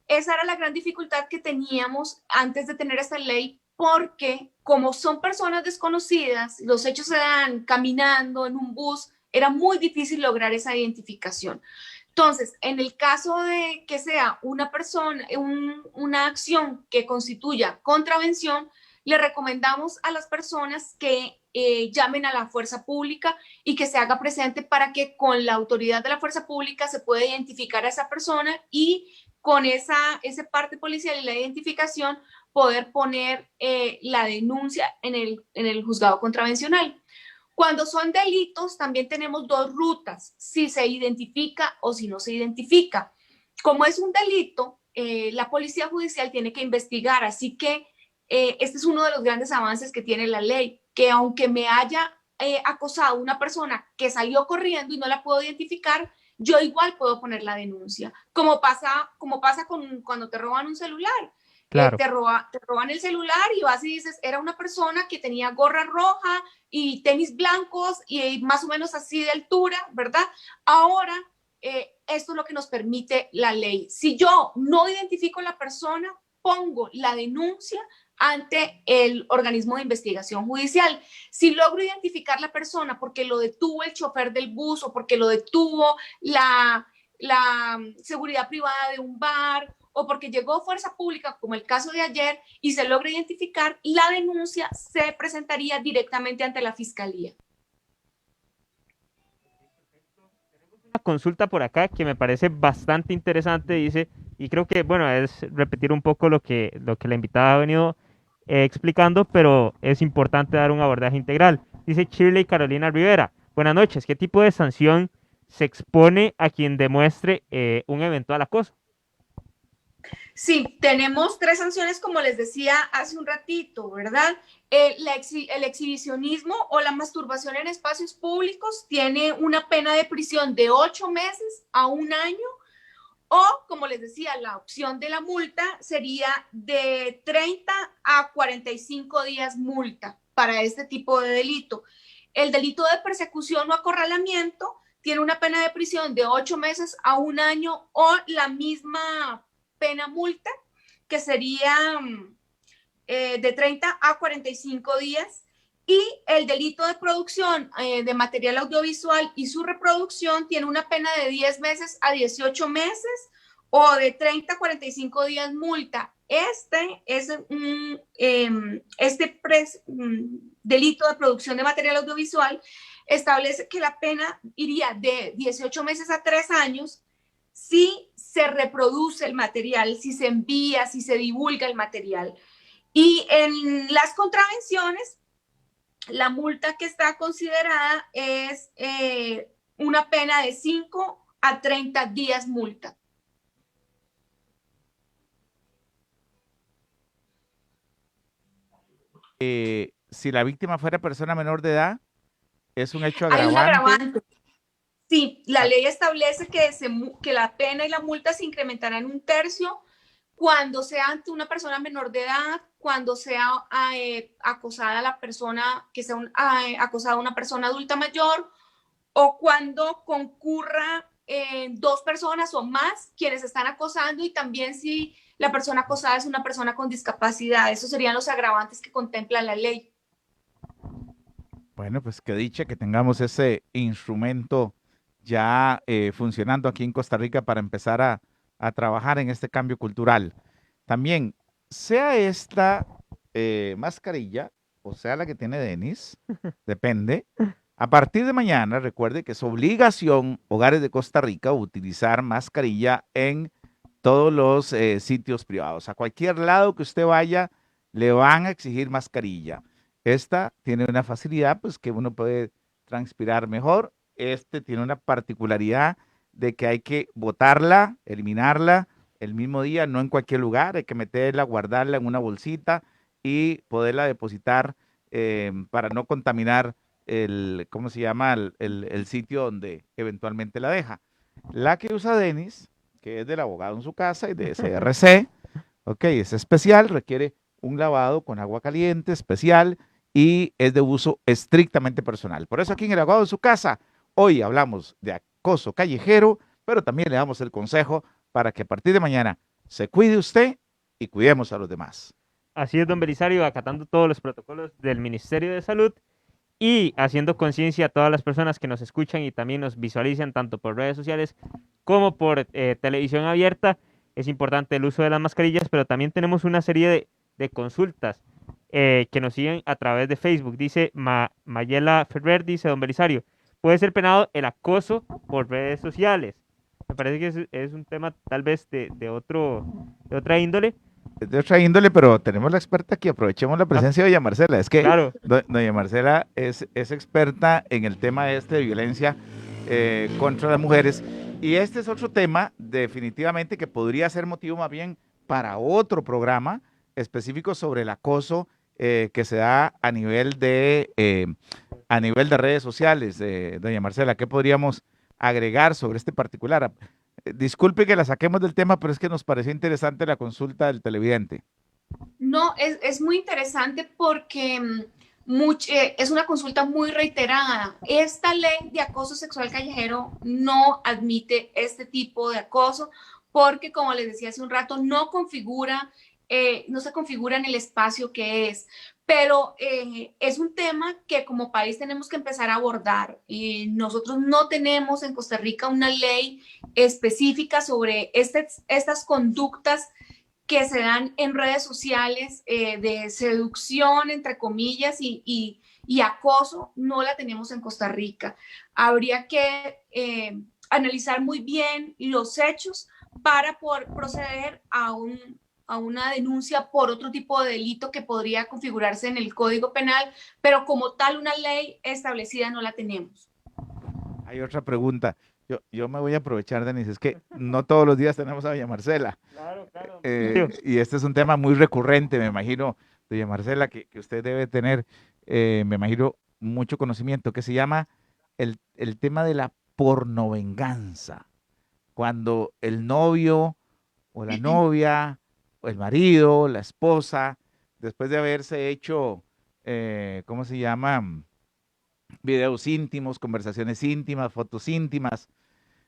Esa era la gran dificultad que teníamos antes de tener esta ley, porque como son personas desconocidas, los hechos se dan caminando en un bus, era muy difícil lograr esa identificación. Entonces, en el caso de que sea una persona, una acción que constituya contravención, le recomendamos a las personas que llamen a la fuerza pública y que se haga presente para que con la autoridad de la fuerza pública se pueda identificar a esa persona y con ese parte policial y la identificación poder poner la denuncia en el juzgado contravencional. Cuando son delitos, también tenemos dos rutas, si se identifica o si no se identifica. Como es un delito, la policía judicial tiene que investigar, así que este es uno de los grandes avances que tiene la ley, que aunque me haya acosado una persona que salió corriendo y no la puedo identificar, yo igual puedo poner la denuncia, como pasa cuando te roban un celular. Claro. Te roban el celular y vas y dices, era una persona que tenía gorra roja y tenis blancos y más o menos así de altura, ¿verdad? Ahora, esto es lo que nos permite la ley. Si yo no identifico a la persona, pongo la denuncia ante el organismo de investigación judicial. Si logro identificar la persona porque lo detuvo el chofer del bus o porque lo detuvo la seguridad privada de un bar o porque llegó fuerza pública, como el caso de ayer, y se logra identificar, la denuncia se presentaría directamente ante la fiscalía. Una consulta por acá que me parece bastante interesante, dice, y creo que, bueno, es repetir un poco lo que la invitada ha venido explicando, pero es importante dar un abordaje integral. Dice Shirley Carolina Rivera, buenas noches, ¿qué tipo de sanción se expone a quien demuestre un eventual acoso? Sí, tenemos 3 sanciones, como les decía hace un ratito, ¿verdad? El exhibicionismo o la masturbación en espacios públicos tiene una pena de prisión de 8 meses a 1 año, o, como les decía, la opción de la multa sería de 30 a 45 días multa para este tipo de delito. El delito de persecución o acorralamiento tiene una pena de prisión de 8 meses a 1 año o la misma pena multa, que sería de 30 a 45 días, y el delito de producción de material audiovisual y su reproducción tiene una pena de 10 meses a 18 meses o de 30 a 45 días multa. Este delito de producción de material audiovisual establece que la pena iría de 18 meses a 3 años si se reproduce el material, si se envía, si se divulga el material. Y en las contravenciones, la multa que está considerada es una pena de 5 a 30 días multa. Si la víctima fuera persona menor de edad, es un hecho Hay un agravante. agravante. Sí, la ley establece que la pena y la multa se incrementarán un tercio cuando sea ante una persona menor de edad, cuando sea acosada la persona, que sea acosada una persona adulta mayor, o cuando concurra 2 personas o más quienes están acosando, y también si la persona acosada es una persona con discapacidad. Esos serían los agravantes que contempla la ley. Bueno, pues qué dicha que tengamos ese instrumento ya funcionando aquí en Costa Rica para empezar a trabajar en este cambio cultural. También, sea esta mascarilla o sea la que tiene Denis, depende. A partir de mañana, recuerde que es obligación, hogares de Costa Rica, utilizar mascarilla en todos los sitios privados. A cualquier lado que usted vaya, le van a exigir mascarilla. Esta tiene una facilidad, pues que uno puede transpirar mejor. Este tiene una particularidad de que hay que botarla, eliminarla el mismo día, no en cualquier lugar. Hay que meterla, guardarla en una bolsita y poderla depositar para no contaminar ¿cómo se llama? El sitio donde eventualmente la deja. La que usa Denis, que es del abogado en su casa y de CRC, ok, es especial, requiere un lavado con agua caliente especial y es de uso estrictamente personal. Por eso aquí en El Abogado de su Casa, hoy hablamos de acoso callejero, pero también le damos el consejo para que a partir de mañana se cuide usted y cuidemos a los demás. Así es, don Belisario, acatando todos los protocolos del Ministerio de Salud y haciendo conciencia a todas las personas que nos escuchan y también nos visualizan tanto por redes sociales como por televisión abierta. Es importante el uso de las mascarillas, pero también tenemos una serie de consultas que nos siguen a través de Facebook. Dice Mayela Ferrer, dice don Belisario, puede ser penado el acoso por redes sociales. Me parece que es un tema tal vez de otra índole. Es de otra índole, pero tenemos la experta aquí, aprovechemos la presencia de doña Marcela. Es que Claro. doña Marcela es experta en el tema de violencia contra las mujeres, y este es otro tema definitivamente que podría ser motivo más bien para otro programa específico sobre el acoso que se da a nivel de redes sociales. Doña Marcela, ¿qué podríamos agregar sobre este particular? Disculpe que la saquemos del tema, pero es que nos pareció interesante la consulta del televidente. No, es muy interesante porque es una consulta muy reiterada. Esta ley de acoso sexual callejero no admite este tipo de acoso porque, como les decía hace un rato, no se configura en el espacio que es. Pero es un tema que como país tenemos que empezar a abordar. Nosotros no tenemos en Costa Rica una ley específica sobre estas conductas que se dan en redes sociales de seducción, entre comillas, y acoso. No la tenemos en Costa Rica. Habría que analizar muy bien los hechos para poder proceder a una denuncia por otro tipo de delito que podría configurarse en el Código Penal, pero como tal una ley establecida no la tenemos. Hay otra pregunta. Yo me voy a aprovechar, Denis, es que no todos los días tenemos a doña Marcela. Claro, claro. Y este es un tema muy recurrente, me imagino, doña Marcela, que usted debe tener, me imagino, mucho conocimiento, que se llama el tema de la pornovenganza. Cuando el novio o la novia o el marido, la esposa, después de haberse hecho, ¿cómo se llama? Videos íntimos, conversaciones íntimas, fotos íntimas.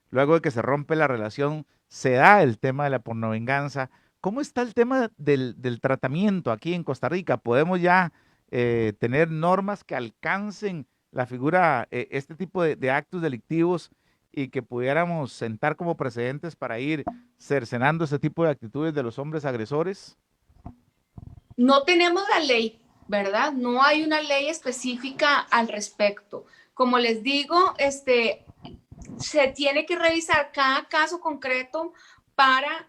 Luego de que se rompe la relación, se da el tema de la pornovenganza. ¿Cómo está el tema del tratamiento aquí en Costa Rica? ¿Podemos ya tener normas que alcancen la figura, este tipo de actos delictivos y que pudiéramos sentar como precedentes para ir cercenando ese tipo de actitudes de los hombres agresores? No tenemos la ley, ¿verdad? No hay una ley específica al respecto. Como les digo, se tiene que revisar cada caso concreto para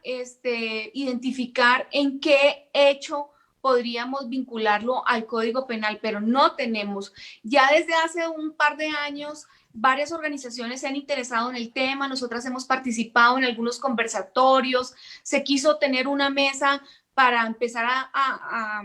identificar en qué hecho podríamos vincularlo al Código Penal, pero no tenemos. Ya desde hace un par de años, varias organizaciones se han interesado en el tema, nosotras hemos participado en algunos conversatorios, se quiso tener una mesa para empezar a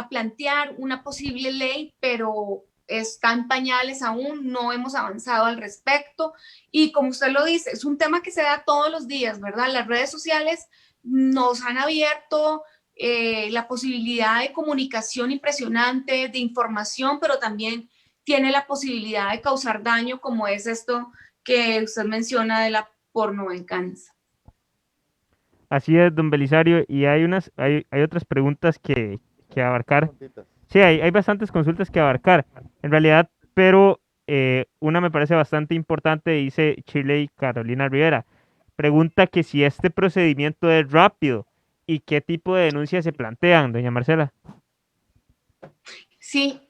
plantear una posible ley, pero está en pañales aún, no hemos avanzado al respecto. Y como usted lo dice, es un tema que se da todos los días, ¿verdad? Las redes sociales nos han abierto la posibilidad de comunicación impresionante, de información, pero también tiene la posibilidad de causar daño, como es esto que usted menciona de la pornovenganza. Así es, don Belisario, y hay otras preguntas que abarcar. Sí, hay bastantes consultas que abarcar, en realidad, pero una me parece bastante importante, dice Shirley Carolina Rivera. Pregunta que si este procedimiento es rápido y qué tipo de denuncias se plantean, doña Marcela. Sí,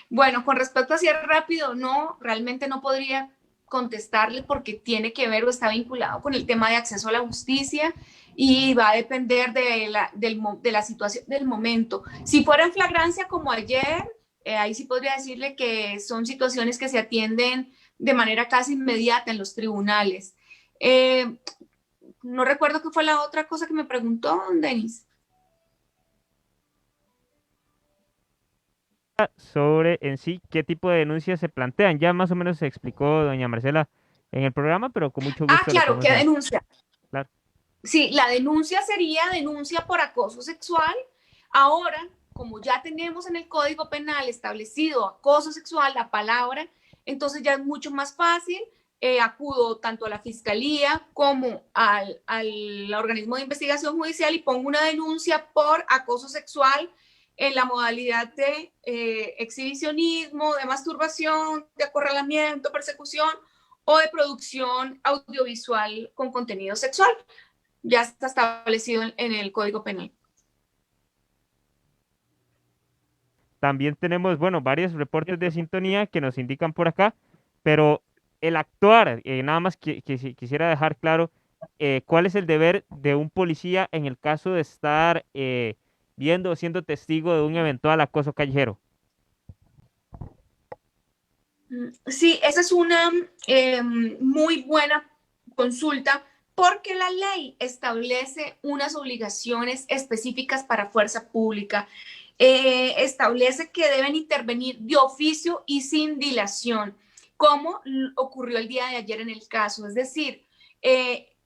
bueno, con respecto a si es rápido, no, realmente no podría contestarle porque tiene que ver o está vinculado con el tema de acceso a la justicia y va a depender de la situación del momento. Si fuera en flagrancia como ayer, ahí sí podría decirle que son situaciones que se atienden de manera casi inmediata en los tribunales. No recuerdo qué fue la otra cosa que me preguntó, Denis. Sobre en sí qué tipo de denuncias se plantean. Ya más o menos se explicó doña Marcela en el programa, pero con mucho gusto. Claro, ¿qué denuncia? Claro. Sí, la denuncia sería denuncia por acoso sexual. Ahora, como ya tenemos en el Código Penal establecido acoso sexual, la palabra, entonces ya es mucho más fácil. Acudo tanto a la fiscalía como al organismo de investigación judicial y pongo una denuncia por acoso sexual en la modalidad de exhibicionismo, de masturbación, de acorralamiento, persecución o de producción audiovisual con contenido sexual. Ya está establecido en el Código Penal. También tenemos, bueno, varios reportes de sintonía que nos indican por acá, pero el actuar, nada más quisiera dejar claro cuál es el deber de un policía en el caso de estar viendo o siendo testigo de un eventual acoso callejero. Sí, esa es una muy buena consulta porque la ley establece unas obligaciones específicas para fuerza pública. Establece que deben intervenir de oficio y sin dilación, como ocurrió el día de ayer en el caso. Es decir,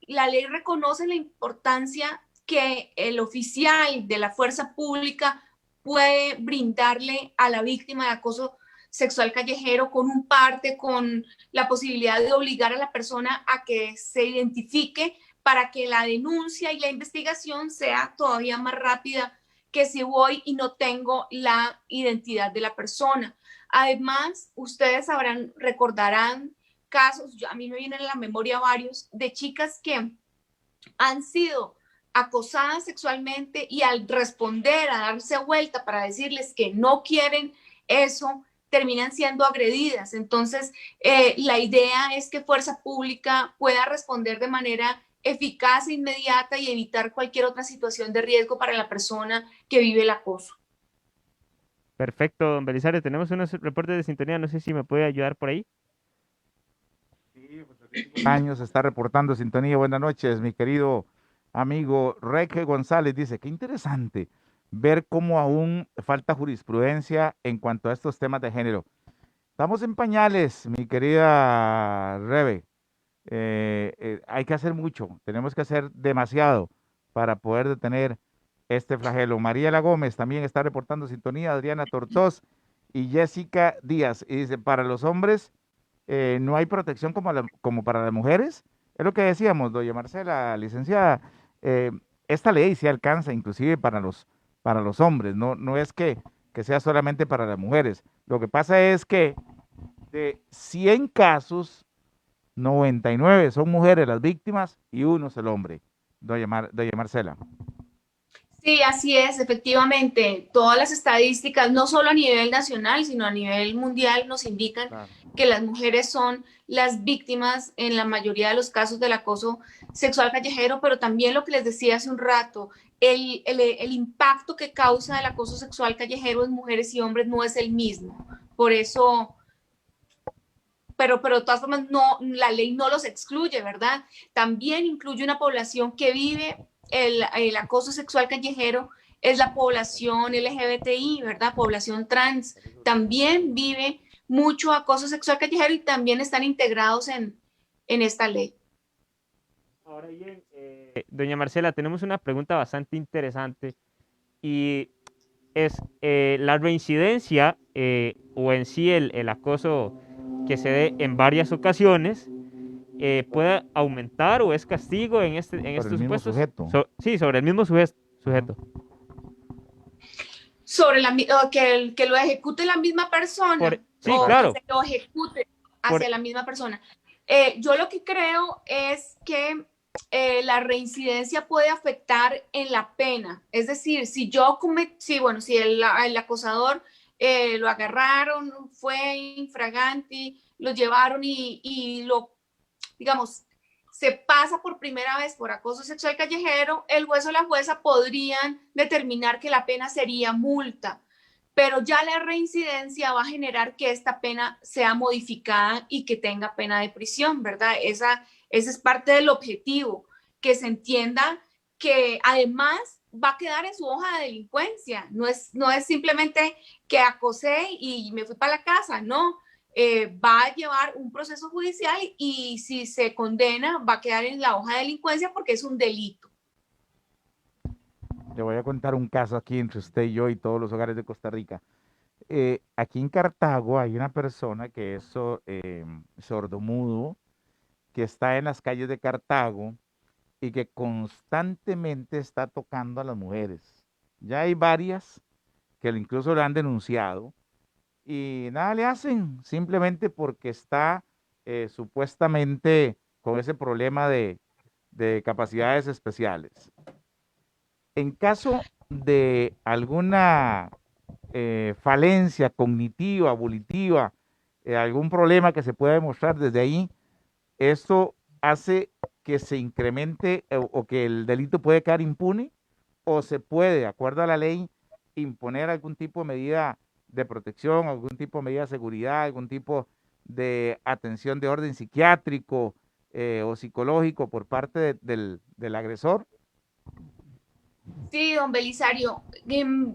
la ley reconoce la importancia que el oficial de la fuerza pública puede brindarle a la víctima de acoso sexual callejero con un parte, con la posibilidad de obligar a la persona a que se identifique para que la denuncia y la investigación sea todavía más rápida que si voy y no tengo la identidad de la persona. Además, ustedes recordarán casos, a mí me vienen a la memoria varios, de chicas que han sido acosadas sexualmente y al responder, a darse vuelta para decirles que no quieren eso, terminan siendo agredidas. Entonces, la idea es que Fuerza Pública pueda responder de manera eficaz e inmediata y evitar cualquier otra situación de riesgo para la persona que vive el acoso. Perfecto, don Belisario, tenemos unos reportes de sintonía, no sé si me puede ayudar por ahí. Sí, años está reportando sintonía. Buenas noches, mi querido amigo Reque González. Dice, qué interesante ver cómo aún falta jurisprudencia en cuanto a estos temas de género. Estamos en pañales, mi querida Rebe. Hay que hacer mucho, tenemos que hacer demasiado para poder detener este flagelo. Mariela Gómez también está reportando sintonía, Adriana Tortos y Jessica Díaz. Y dice, para los hombres no hay protección como para las mujeres. Es lo que decíamos, doña Marcela, licenciada. eh, Esta ley se alcanza inclusive para los hombres, no es que sea solamente para las mujeres. Lo que pasa es que de 100 casos, 99 son mujeres las víctimas y uno es el hombre. Doña Marcela. Sí, así es, efectivamente. Todas las estadísticas, no solo a nivel nacional, sino a nivel mundial, nos indican Claro. que las mujeres son las víctimas en la mayoría de los casos del acoso sexual callejero, pero también lo que les decía hace un rato, el impacto que causa el acoso sexual callejero en mujeres y hombres no es el mismo. Por eso, pero de todas formas, no, la ley no los excluye, ¿verdad? También incluye una población que vive el acoso sexual callejero, es la población LGBTI, ¿verdad? Población trans, también vive mucho acoso sexual callejero y también están integrados en esta ley. Ahora bien, doña Marcela, tenemos una pregunta bastante interesante y es la reincidencia o en sí el acoso que se dé en varias ocasiones puede aumentar o es castigo en Por el estos mismo supuestos. sujeto. Sí, sobre el mismo sujeto. Sobre que lo ejecute la misma persona Sí, o claro. que se lo ejecute hacia la misma persona. Yo lo que creo es que la reincidencia puede afectar en la pena. Es decir, si el acosador lo agarraron, fue infraganti, lo llevaron y lo, digamos, se pasa por primera vez por acoso sexual callejero, el juez o la jueza podrían determinar que la pena sería multa, pero ya la reincidencia va a generar que esta pena sea modificada y que tenga pena de prisión, ¿verdad? Ese es parte del objetivo, que se entienda que además va a quedar en su hoja de delincuencia, no es simplemente que acosé y me fui para la casa, no. Va a llevar un proceso judicial y si se condena va a quedar en la hoja de delincuencia porque es un delito. Le voy a contar un caso aquí entre usted y yo y todos los hogares de Costa Rica. Aquí en Cartago hay una persona que es sordomudo, que está en las calles de Cartago y que constantemente está tocando a las mujeres. Ya hay varias que incluso le han denunciado y nada le hacen, simplemente porque está supuestamente con ese problema de capacidades especiales. En caso de alguna falencia cognitiva, volitiva, algún problema que se pueda demostrar desde ahí, esto hace que se incremente o que el delito puede quedar impune o se puede, de acuerdo a la ley, imponer algún tipo de medida de protección, algún tipo de medida de seguridad, algún tipo de atención de orden psiquiátrico o psicológico por parte del agresor. Sí, don Belisario,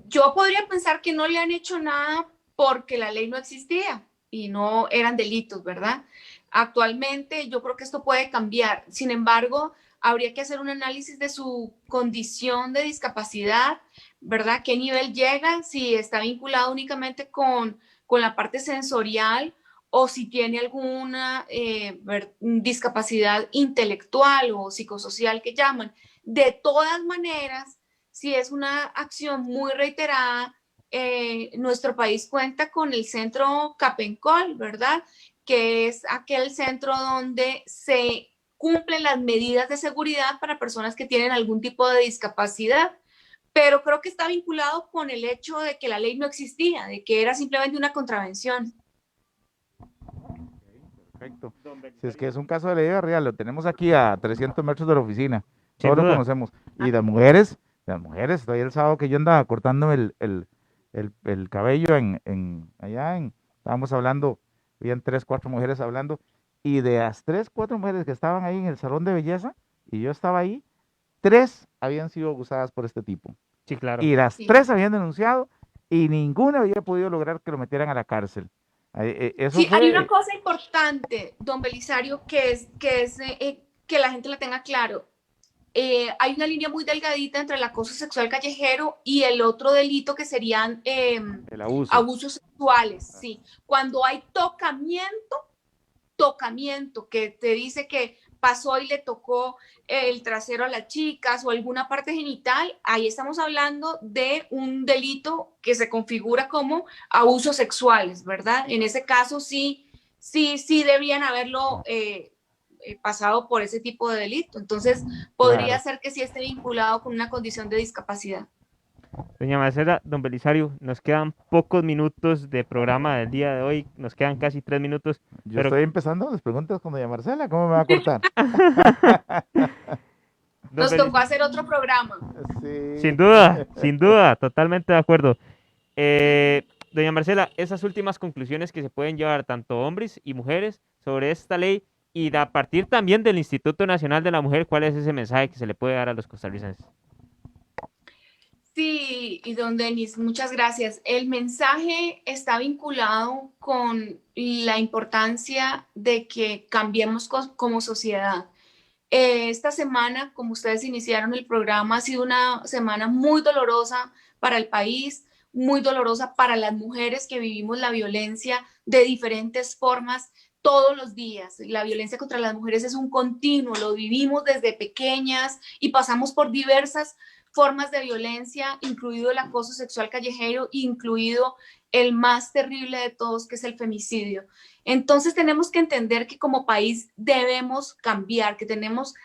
yo podría pensar que no le han hecho nada porque la ley no existía y no eran delitos, ¿verdad? Actualmente yo creo que esto puede cambiar. Sin embargo, habría que hacer un análisis de su condición de discapacidad, ¿verdad? ¿Qué nivel llega? Si está vinculado únicamente con la parte sensorial o si tiene alguna discapacidad intelectual o psicosocial que llaman. De todas maneras, si es una acción muy reiterada, nuestro país cuenta con el centro Capencol, ¿verdad? Que es aquel centro donde se cumplen las medidas de seguridad para personas que tienen algún tipo de discapacidad, pero creo que está vinculado con el hecho de que la ley no existía, de que era simplemente una contravención. Perfecto. Si es que es un caso de ley real, lo tenemos aquí a 300 metros de la oficina, Sin todos lo duda. conocemos. Y las mujeres, estoy el sábado que yo andaba cortándome el cabello estábamos hablando, habían 3, 4 mujeres hablando, y de las 3, 4 mujeres que estaban ahí en el salón de belleza, y yo estaba ahí, 3 habían sido abusadas por este tipo. Sí, claro. Y las Sí. 3 habían denunciado, y ninguna había podido lograr que lo metieran a la cárcel. Eso Sí, hay una fue, cosa importante, don Belisario, que la gente la tenga claro. Hay una línea muy delgadita entre el acoso sexual callejero y el otro delito que serían el abuso. abusos sexuales, sí. Cuando hay tocamiento, que te dice que pasó y le tocó el trasero a las chicas o alguna parte genital, ahí estamos hablando de un delito que se configura como abusos sexuales, ¿verdad? En ese caso sí debían haberlo pasado por ese tipo de delito. Entonces, podría Claro. ser que sí esté vinculado con una condición de discapacidad. Doña Marcela, don Belisario, nos quedan pocos minutos de programa del día de hoy, nos quedan casi 3 minutos. Yo pero estoy empezando las preguntas con doña Marcela, ¿cómo me va a cortar? don Nos Beli- tocó hacer otro programa. Sin duda, totalmente de acuerdo. Doña Marcela, esas últimas conclusiones que se pueden llevar tanto hombres y mujeres sobre esta ley y a partir también del Instituto Nacional de la Mujer, ¿cuál es ese mensaje que se le puede dar a los costarricenses? Sí, y don Denis, muchas gracias. El mensaje está vinculado con la importancia de que cambiemos como sociedad. Esta semana, como ustedes iniciaron el programa, ha sido una semana muy dolorosa para el país, muy dolorosa para las mujeres que vivimos la violencia de diferentes formas todos los días. La violencia contra las mujeres es un continuo, lo vivimos desde pequeñas y pasamos por diversas formas de violencia, incluido el acoso sexual callejero, incluido el más terrible de todos, que es el femicidio. Entonces tenemos que entender que como país debemos cambiar, que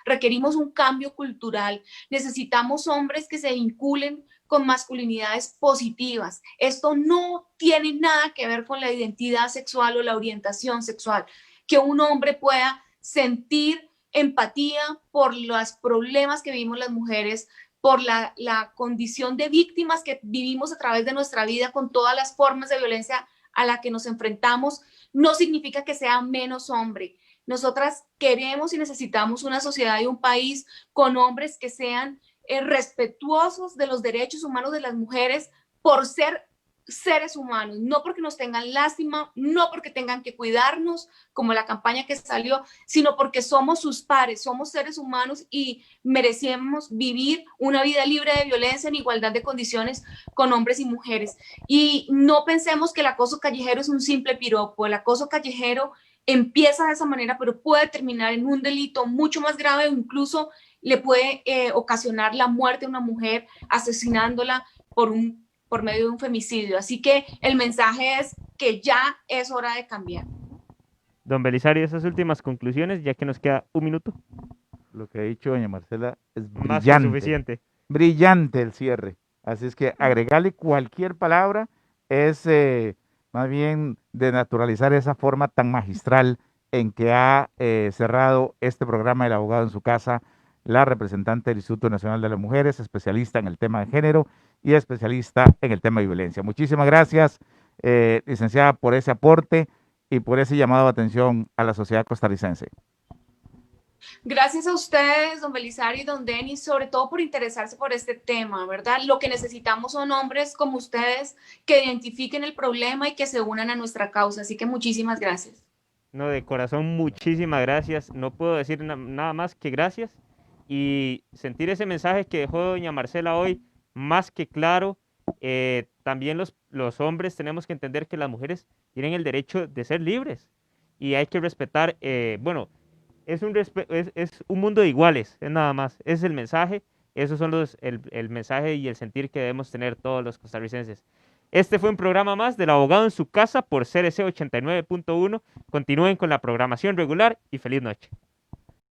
requerimos un cambio cultural. Necesitamos hombres que se vinculen con masculinidades positivas. Esto no tiene nada que ver con la identidad sexual o la orientación sexual. Que un hombre pueda sentir empatía por los problemas que vivimos las mujeres, por la condición de víctimas que vivimos a través de nuestra vida con todas las formas de violencia a la que nos enfrentamos, no significa que sea menos hombre. Nosotras queremos y necesitamos una sociedad y un país con hombres que sean respetuosos de los derechos humanos de las mujeres por ser seres humanos, no porque nos tengan lástima, no porque tengan que cuidarnos, como la campaña que salió, sino porque somos sus pares, somos seres humanos y merecemos vivir una vida libre de violencia en igualdad de condiciones con hombres y mujeres. Y no pensemos que el acoso callejero es un simple piropo. El acoso callejero empieza de esa manera, pero puede terminar en un delito mucho más grave o incluso le puede ocasionar la muerte a una mujer asesinándola por medio de un femicidio. Así que el mensaje es que ya es hora de cambiar. Don Belisario, esas últimas conclusiones, ya que nos queda un minuto. Lo que ha dicho doña Marcela es Más que brillante. suficiente. Brillante el cierre. Así es que agregarle cualquier palabra es más bien de naturalizar esa forma tan magistral en que ha cerrado este programa El Abogado en su Casa, la representante del Instituto Nacional de las Mujeres, especialista en el tema de género y especialista en el tema de violencia. Muchísimas gracias, licenciada, por ese aporte y por ese llamado de atención a la sociedad costarricense. Gracias a ustedes, don Belisario y don Denis, sobre todo por interesarse por este tema, ¿verdad? Lo que necesitamos son hombres como ustedes que identifiquen el problema y que se unan a nuestra causa. Así que muchísimas gracias. No, de corazón, muchísimas gracias. No puedo decir nada más que gracias. Y sentir ese mensaje que dejó doña Marcela hoy, más que claro. También los hombres tenemos que entender que las mujeres tienen el derecho de ser libres. Y hay que respetar, bueno, es un mundo de iguales, es nada más. Ese es el mensaje. Esos son el mensaje y el sentir que debemos tener todos los costarricenses. Este fue un programa más del Abogado en su Casa por CRC 89.1. Continúen con la programación regular y feliz noche.